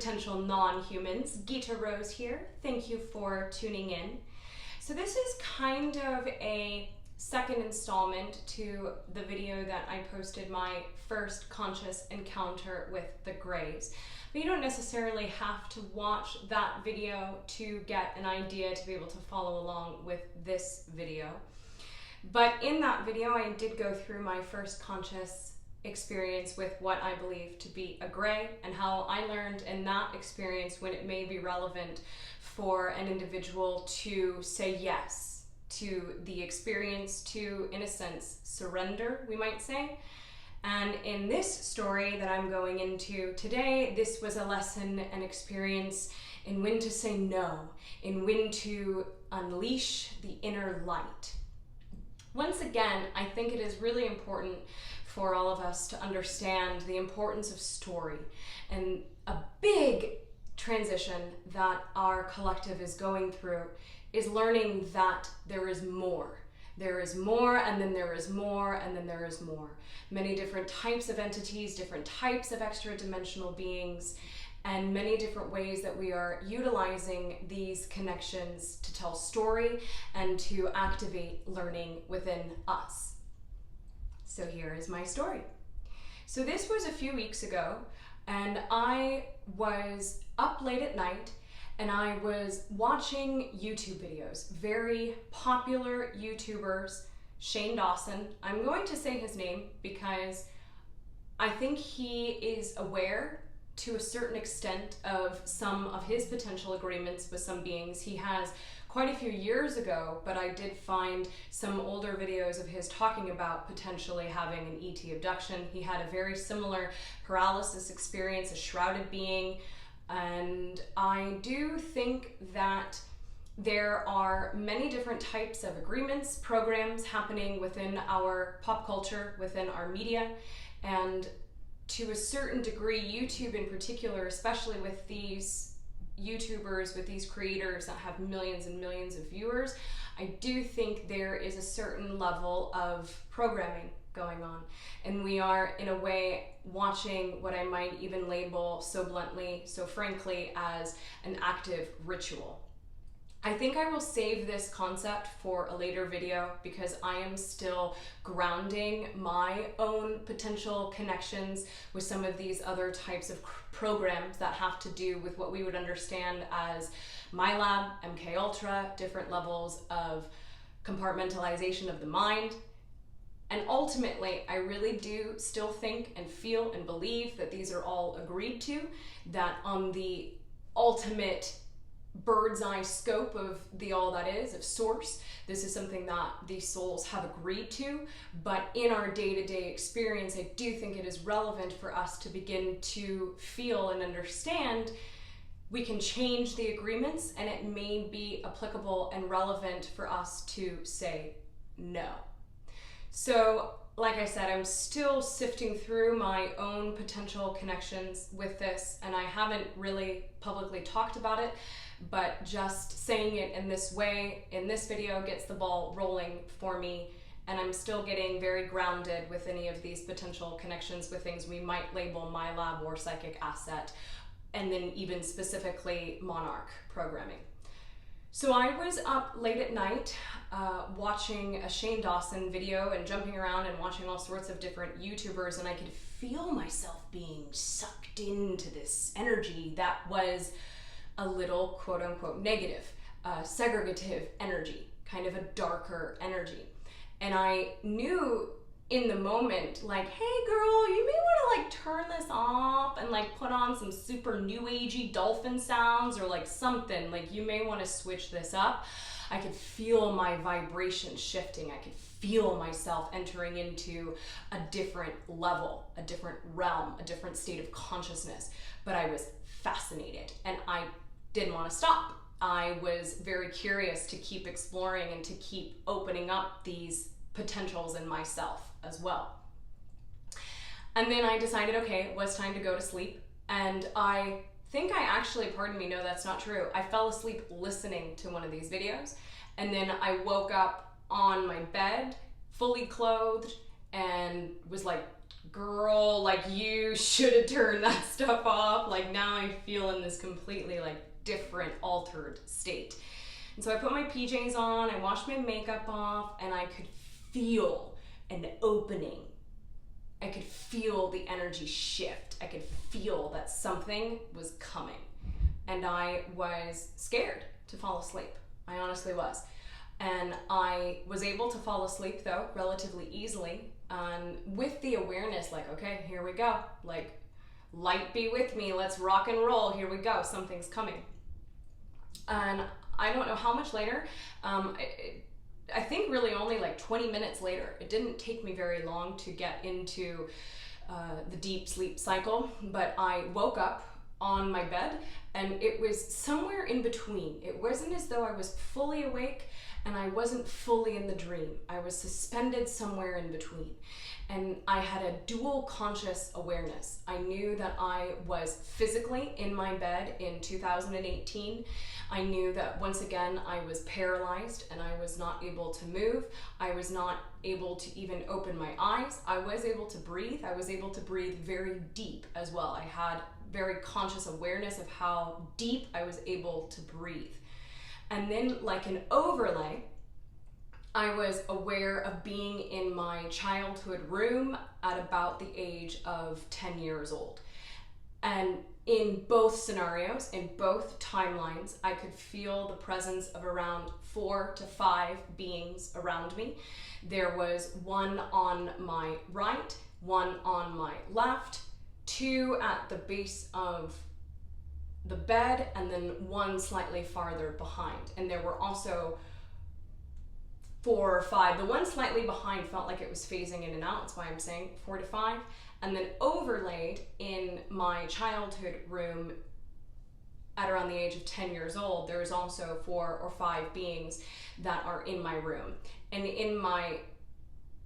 potential non-humans. Gita Rose here. Thank you for tuning in. So this is kind of a second installment to the video that I posted, my first conscious encounter with the Greys. But you don't necessarily have to watch that video to get an idea to be able to follow along with this video. But in that video, I did go through my first conscious experience with what I believe to be a Grey, and how I learned in that experience when it may be relevant for an individual to say yes to the experience, to, in a sense, surrender, we might say. And in this story that I'm going into today, this was a lesson and experience in when to say no, in when to unleash the inner light. Once again, I think it is really important for all of us to understand the importance of story, and a big transition that our collective is going through is learning that there is more. There is more, and then there is more, and then there is more. Many different types of entities, different types of extra-dimensional beings, and many different ways that we are utilizing these connections to tell story and to activate learning within us. So here is my story. So this was a few weeks ago, and I was up late at night and I was watching YouTube videos. Very popular YouTubers, Shane Dawson. I'm going to say his name because I think he is aware to a certain extent of some of his potential agreements with some beings. He has quite a few years ago, but I did find some older videos of his talking about potentially having an ET abduction. He had a very similar paralysis experience, a shrouded being, and I do think that there are many different types of agreements, programs happening within our pop culture, within our media, and to a certain degree, YouTube in particular, especially with these YouTubers, with these creators that have millions and millions of viewers, I do think there is a certain level of programming going on. And we are, in a way, watching what I might even label so bluntly, so frankly, as an active ritual. I think I will save this concept for a later video because I am still grounding my own potential connections with some of these other types of programs that have to do with what we would understand as MyLab, MK Ultra, different levels of compartmentalization of the mind. And ultimately, I really do still think and feel and believe that these are all agreed to, that on the ultimate bird's eye scope of the all that is, of source, this is something that these souls have agreed to. But in our day-to-day experience, I do think it is relevant for us to begin to feel and understand we can change the agreements, and it may be applicable and relevant for us to say no. So, like I said, I'm still sifting through my own potential connections with this, and I haven't really publicly talked about it, but just saying it in this way, in this video, gets the ball rolling for me, and I'm still getting very grounded with any of these potential connections with things we might label MyLab or psychic asset, and then even specifically Monarch programming. So I was up late at night watching a Shane Dawson video and jumping around and watching all sorts of different YouTubers, and I could feel myself being sucked into this energy that was a little quote-unquote negative, segregative energy, kind of a darker energy. And I knew in the moment, like, hey girl, you may want to like turn this off and like put on some super new agey dolphin sounds or like something, like you may want to switch this up. I could feel my vibration shifting. I could feel myself entering into a different level, a different realm, a different state of consciousness. But I was fascinated and I didn't want to stop. I was very curious to keep exploring and to keep opening up these potentials in myself as well. And then I decided, okay, it was time to go to sleep. And I think I actually, pardon me, no, that's not true. I fell asleep listening to one of these videos. And then I woke up on my bed, fully clothed, and was like girl, like you should have turned that stuff off. Like now I feel in this completely like different, altered state. And so I put my PJs on, I washed my makeup off, and I could feel an opening. I could feel the energy shift. I could feel that something was coming. And I was scared to fall asleep. I honestly was. And I was able to fall asleep though, relatively easily, with the awareness like, okay, here we go. Like, light be with me, let's rock and roll, here we go, something's coming. And I don't know how much later, I think really only like 20 minutes later. It didn't take me very long to get into the deep sleep cycle, but I woke up on my bed and it was somewhere in between. It wasn't as though I was fully awake and I wasn't fully in the dream. I was suspended somewhere in between. And I had a dual conscious awareness. I knew that I was physically in my bed in 2018. I knew that once again I was paralyzed and I was not able to move. I was not able to even open my eyes. I was able to breathe. I was able to breathe very deep as well. I had very conscious awareness of how deep I was able to breathe. And then like an overlay, I was aware of being in my childhood room at about the age of 10 years old. And in both scenarios, in both timelines, I could feel the presence of around 4 to 5 beings around me. There was one on my right, one on my left, 2 at the base of the bed, and then 1 slightly farther behind. And there were also 4 or 5. The one slightly behind felt like it was phasing in and out. That's why I'm saying 4 to 5. And then overlaid in my childhood room at around the age of 10 years old, there's also 4 or 5 beings that are in my room. And in my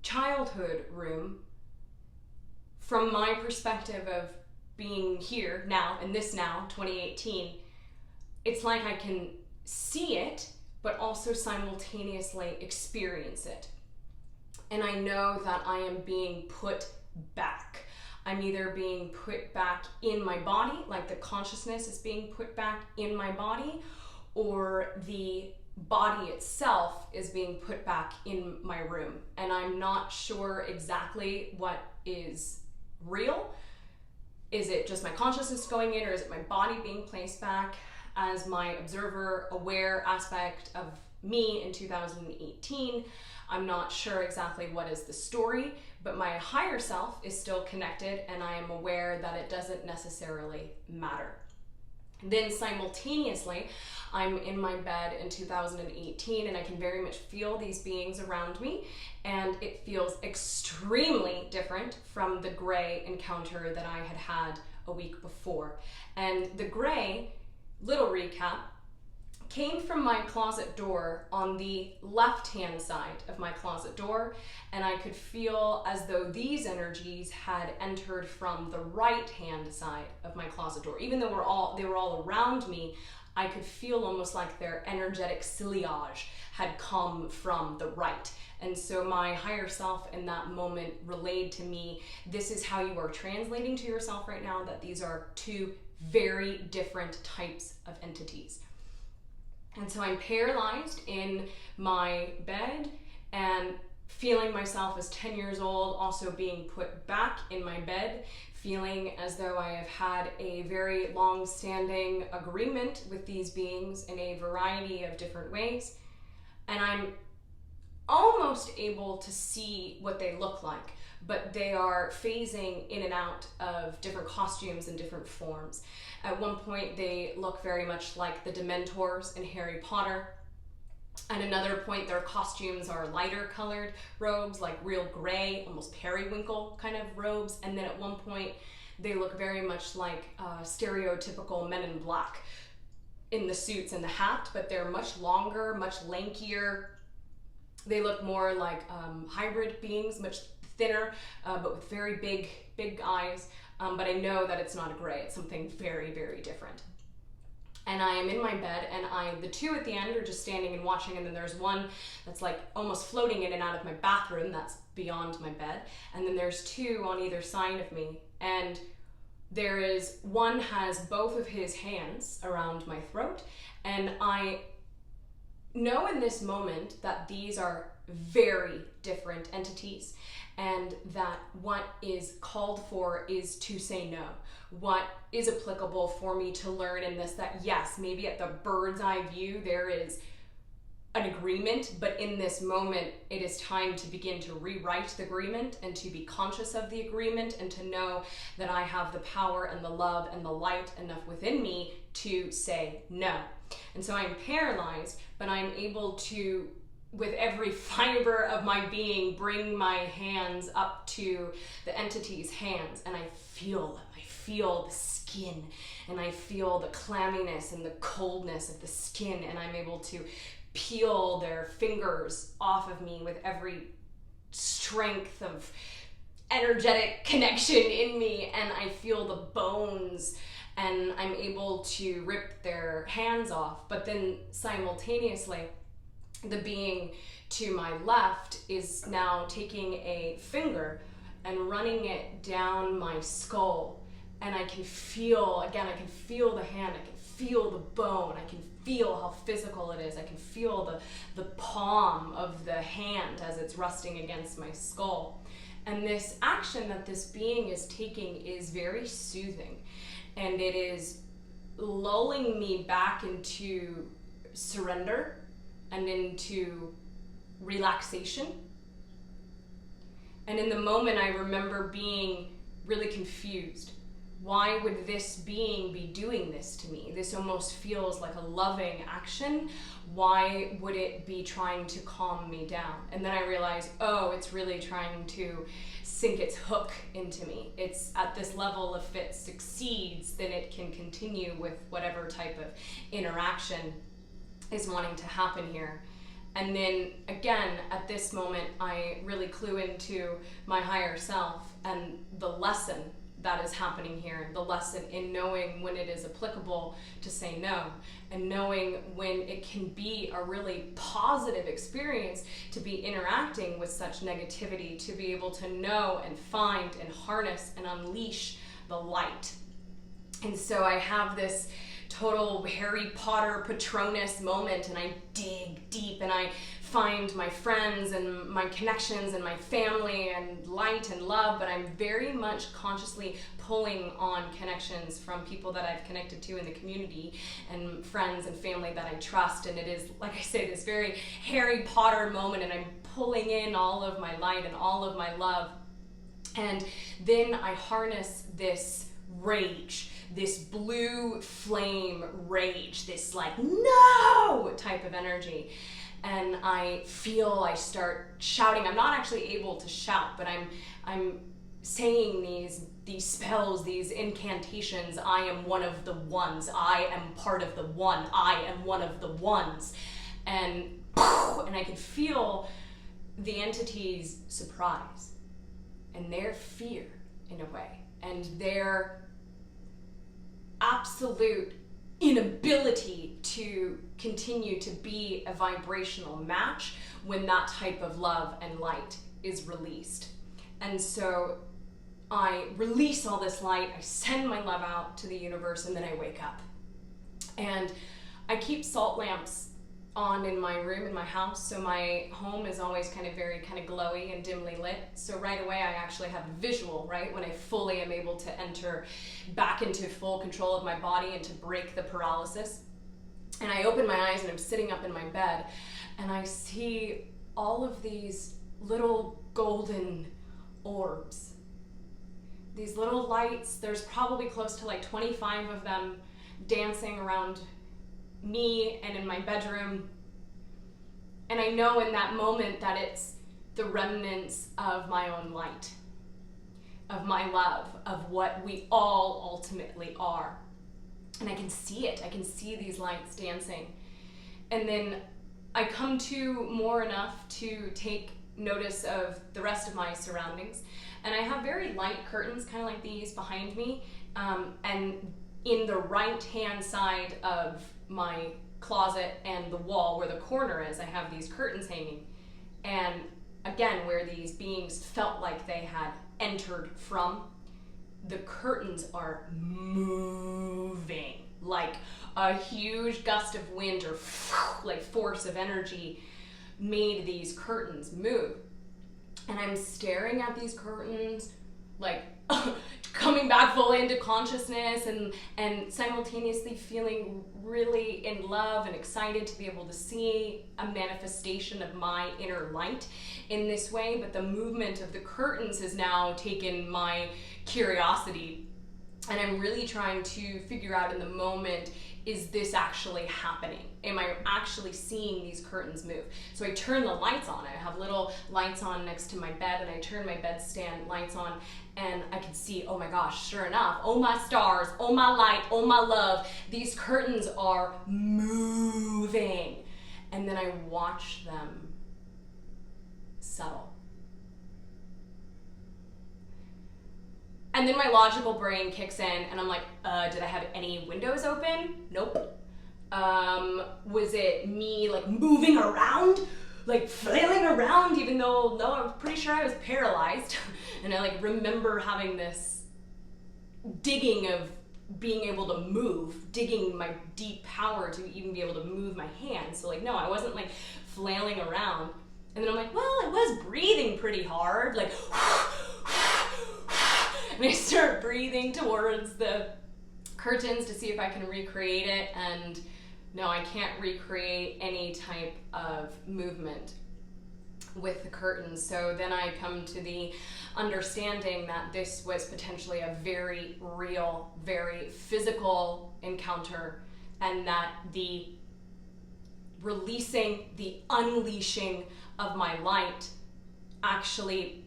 childhood room, from my perspective of being here now, in this now, 2018, it's like I can see it, but also simultaneously experience it. And I know that I am being put back. I'm either being put back in my body, like the consciousness is being put back in my body, or the body itself is being put back in my room. And I'm not sure exactly what is real. Is it just my consciousness going in, or is it my body being placed back as my observer, aware aspect of me in 2018? I'm not sure exactly what is the story, but my higher self is still connected, and I am aware that it doesn't necessarily matter. Then simultaneously, I'm in my bed in 2018 and I can very much feel these beings around me, and it feels extremely different from the gray encounter that I had had a week before. And the gray, little recap, came from my closet door on the left-hand side of my closet door, and I could feel as though these energies had entered from the right-hand side of my closet door. Even though they were all around me, I could feel almost like their energetic sillage had come from the right. And so my higher self in that moment relayed to me, this is how you are translating to yourself right now, that these are 2 very different types of entities. And so I'm paralyzed in my bed and feeling myself as 10 years old, also being put back in my bed, feeling as though I have had a very long-standing agreement with these beings in a variety of different ways. And I'm almost able to see what they look like, but they are phasing in and out of different costumes and different forms. At one point, they look very much like the Dementors in Harry Potter. At another point, their costumes are lighter colored robes, like real gray, almost periwinkle kind of robes. And then at one point, they look very much like stereotypical Men in Black in the suits and the hat, but they're much longer, much lankier. They look more like hybrid beings, much thinner, but with very big eyes. But I know that it's not a gray, it's something very, very different. And I am in my bed, and the two at the end are just standing and watching, and then there's one that's like almost floating in and out of my bathroom that's beyond my bed, and then there's two on either side of me, and there is one has both of his hands around my throat, and I know in this moment that these are very different entities, and that what is called for is to say no. What is applicable for me to learn in this, that yes, maybe at the bird's eye view there is an agreement, but in this moment it is time to begin to rewrite the agreement and to be conscious of the agreement and to know that I have the power and the love and the light enough within me to say no. And so I'm paralyzed, but I'm able to, with every fiber of my being, bring my hands up to the entity's hands, and I feel them. I feel the skin, and I feel the clamminess and the coldness of the skin, and I'm able to peel their fingers off of me with every strength of energetic connection in me, and I feel the bones, and I'm able to rip their hands off. But then simultaneously, the being to my left is now taking a finger and running it down my skull, and I can feel, again, I can feel the hand, I can feel the bone, I can feel how physical it is, I can feel the palm of the hand as it's resting against my skull. And this action that this being is taking is very soothing, and it is lulling me back into surrender and into relaxation. And in the moment, I remember being really confused. Why would this being be doing this to me? This almost feels like a loving action. Why would it be trying to calm me down? And then I realized, oh, it's really trying to sink its hook into me. It's at this level, if it succeeds, then it can continue with whatever type of interaction is wanting to happen here. And then again, at this moment, I really clue into my higher self and the lesson that is happening here, the lesson in knowing when it is applicable to say no, and knowing when it can be a really positive experience to be interacting with such negativity, to be able to know and find and harness and unleash the light. And so I have this total Harry Potter Patronus moment, and I dig deep and I find my friends and my connections and my family and light and love, but I'm very much consciously pulling on connections from people that I've connected to in the community and friends and family that I trust. And it is, like I say, this very Harry Potter moment, and I'm pulling in all of my light and all of my love. And then I harness this rage, this blue flame rage, this like no type of energy. And I start shouting. I'm not actually able to shout, but I'm saying these spells, these incantations. I am one of the ones. I am part of the one. I am one of the ones. And I can feel the entity's surprise and their fear in a way, and their absolute inability to continue to be a vibrational match when that type of love and light is released. And so I release all this light, I send my love out to the universe, and then I wake up. And I keep salt lamps on in my room, in my house, so my home is always kind of glowy and dimly lit. So right away I actually have a visual, right, when I fully am able to enter back into full control of my body and to break the paralysis. And I open my eyes and I'm sitting up in my bed, and I see all of these little golden orbs, these little lights. There's probably close to like 25 of them dancing around me and in my bedroom. And I know in that moment that it's the remnants of my own light, of my love, of what we all ultimately are. And I can see it. I can see these lights dancing. And then I come to more enough to take notice of the rest of my surroundings. And I have very light curtains, kind of like these behind me. And in the right hand side of my closet and the wall where the corner is, I have these curtains hanging. And again, where these beings felt like they had entered from, the curtains are moving like a huge gust of wind or like force of energy made these curtains move. And I'm staring at these curtains like coming back fully into consciousness and simultaneously feeling really in love and excited to be able to see a manifestation of my inner light in this way. But the movement of the curtains has now taken my curiosity, and I'm really trying to figure out in the moment, is this actually happening? Am I actually seeing these curtains move? So I turn the lights on. I have little lights on next to my bed, and I turn my bedstand lights on, and I can see, oh my gosh, sure enough, oh my stars, oh my light, oh my love, these curtains are moving. And then I watch them settle. And then my logical brain kicks in, and I'm like, did I have any windows open? Nope. Was it me like moving around, like flailing around, even though, no, I was pretty sure I was paralyzed. And I like remember having this digging of being able to move, digging my deep power to even be able to move my hands. So like, no, I wasn't like flailing around. And then I'm like, well, I was breathing pretty hard, like, and I start breathing towards the curtains to see if I can recreate it, and no, I can't recreate any type of movement with the curtains. So then I come to the understanding that this was potentially a very real, very physical encounter, and that the releasing, the unleashing of my light actually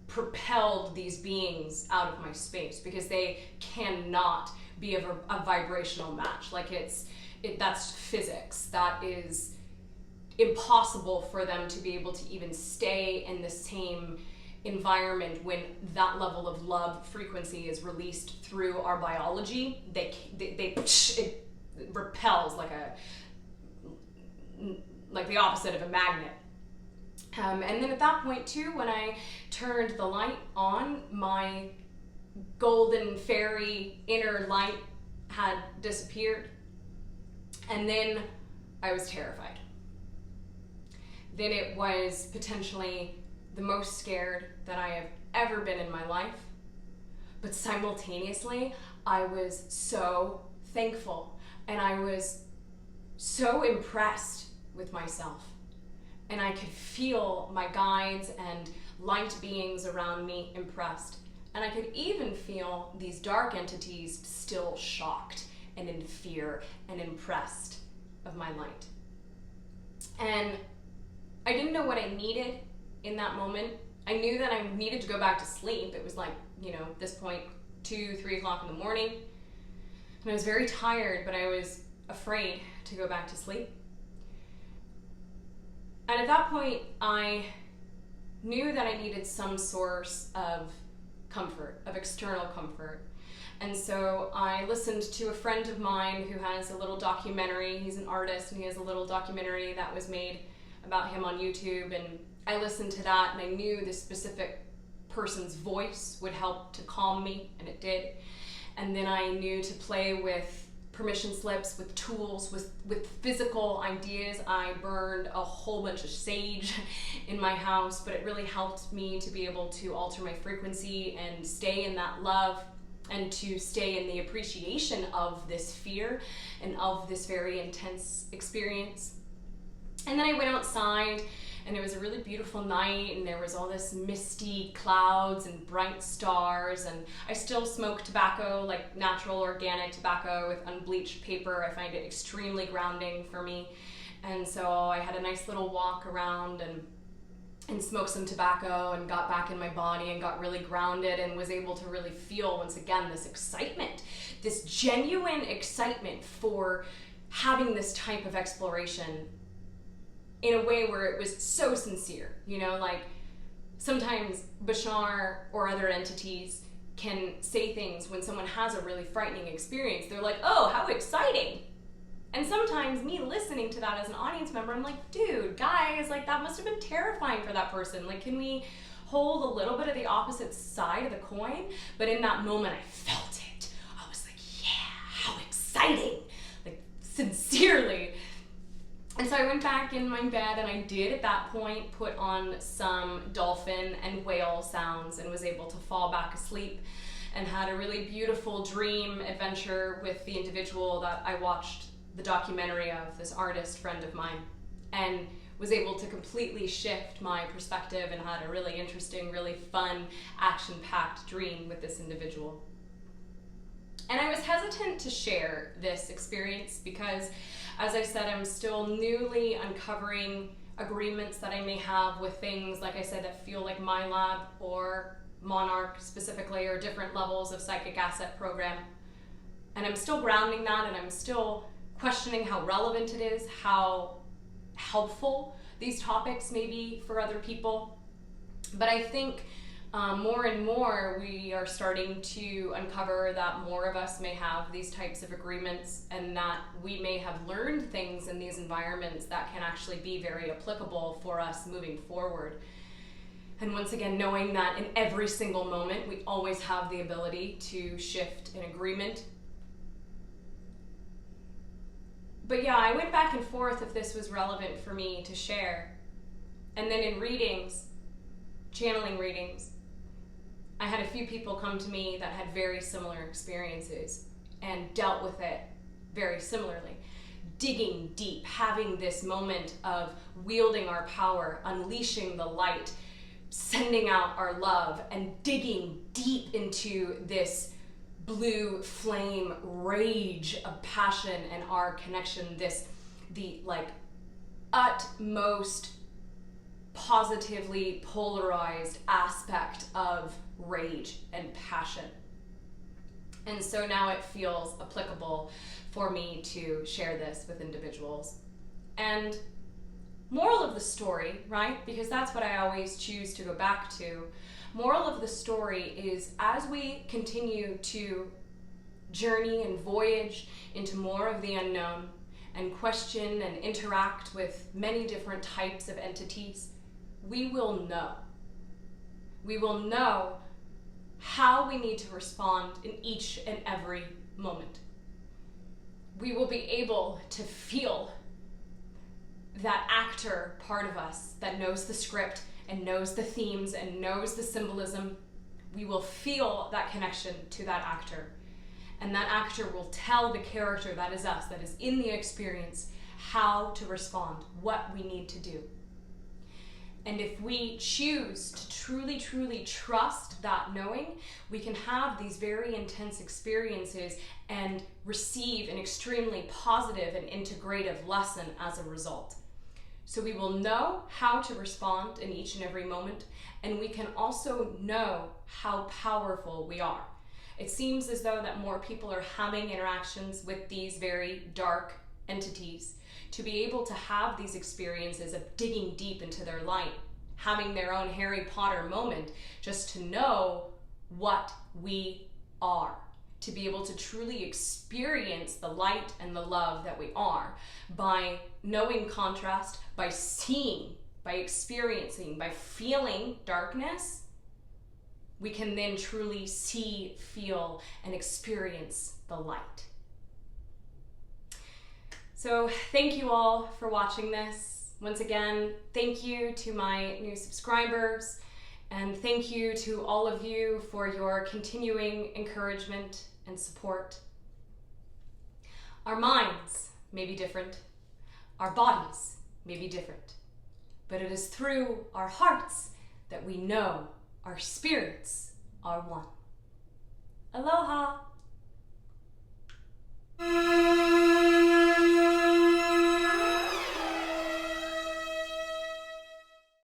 propelled these beings out of my space, because they cannot be a vibrational match. Like that's physics. That is impossible for them to be able to even stay in the same environment when that level of love frequency is released through our biology. It repels like the opposite of a magnet. And then at that point too, when I turned the light on, my golden fairy inner light had disappeared. And then I was terrified. Then it was potentially the most scared that I have ever been in my life. But simultaneously, I was so thankful, and I was so impressed with myself. And I could feel my guides and light beings around me impressed. And I could even feel these dark entities still shocked and in fear and impressed of my light. And I didn't know what I needed in that moment. I knew that I needed to go back to sleep. It was like, at this point, 2, 3 o'clock in the morning. And I was very tired, but I was afraid to go back to sleep. And at that point, I knew that I needed some source of comfort, of external comfort. And so I listened to a friend of mine who has a little documentary. He's an artist, and he has a little documentary that was made about him on YouTube. And I listened to that, and I knew this specific person's voice would help to calm me, and it did. And then I knew to play with permission slips, with tools, with physical ideas. I burned a whole bunch of sage in my house, but it really helped me to be able to alter my frequency and stay in that love, and to stay in the appreciation of this fear and of this very intense experience. And then I went outside, and it was a really beautiful night, and there was all this misty clouds and bright stars, and I still smoke tobacco, like natural organic tobacco with unbleached paper. I find it extremely grounding for me. And so I had a nice little walk around and smoked some tobacco and got back in my body and got really grounded, and was able to really feel once again this excitement, this genuine excitement for having this type of exploration in a way where it was so sincere. Like sometimes Bashar or other entities can say things when someone has a really frightening experience. They're like, oh, how exciting. And sometimes me listening to that as an audience member, I'm like, dude, guys, like that must have been terrifying for that person. Like, can we hold a little bit of the opposite side of the coin? But in that moment, I felt it. I was like, yeah, how exciting. Like, sincerely. And so I went back in my bed, and I did at that point put on some dolphin and whale sounds and was able to fall back asleep and had a really beautiful dream adventure with the individual that I watched the documentary of, this artist friend of mine, and was able to completely shift my perspective and had a really interesting, really fun, action-packed dream with this individual. And I was hesitant to share this experience because, as I said, I'm still newly uncovering agreements that I may have with things, like I said, that feel like my lab or Monarch specifically, or different levels of psychic asset program. And I'm still grounding that, and I'm still questioning how relevant it is, how helpful these topics may be for other people. But I think more and more we are starting to uncover that more of us may have these types of agreements, and that we may have learned things in these environments that can actually be very applicable for us moving forward. And once again, knowing that in every single moment we always have the ability to shift an agreement. But yeah, I went back and forth if this was relevant for me to share. And then in readings, channeling readings, I had a few people come to me that had very similar experiences and dealt with it very similarly. Digging deep, having this moment of wielding our power, unleashing the light, sending out our love, and digging deep into this blue flame rage of passion and our connection, the like utmost positively polarized aspect of rage and passion. And so now it feels applicable for me to share this with individuals. And moral of the story, right? Because that's what I always choose to go back to. Moral of the story is, as we continue to journey and voyage into more of the unknown and question and interact with many different types of entities, we will know. We will know how we need to respond in each and every moment. We will be able to feel that actor part of us that knows the script and knows the themes and knows the symbolism. We will feel that connection to that actor. And that actor will tell the character that is us, that is in the experience, how to respond, what we need to do. And if we choose to truly, truly trust that knowing, we can have these very intense experiences and receive an extremely positive and integrative lesson as a result. So we will know how to respond in each and every moment, and we can also know how powerful we are. It seems as though that more people are having interactions with these very dark entities to be able to have these experiences of digging deep into their light, having their own Harry Potter moment, just to know what we are, to be able to truly experience the light and the love that we are by knowing contrast, by seeing, by experiencing, by feeling darkness. We can then truly see, feel, and experience the light. So thank you all for watching this. Once again, thank you to my new subscribers, and thank you to all of you for your continuing encouragement and support. Our minds may be different, our bodies may be different, but it is through our hearts that we know our spirits are one. Aloha!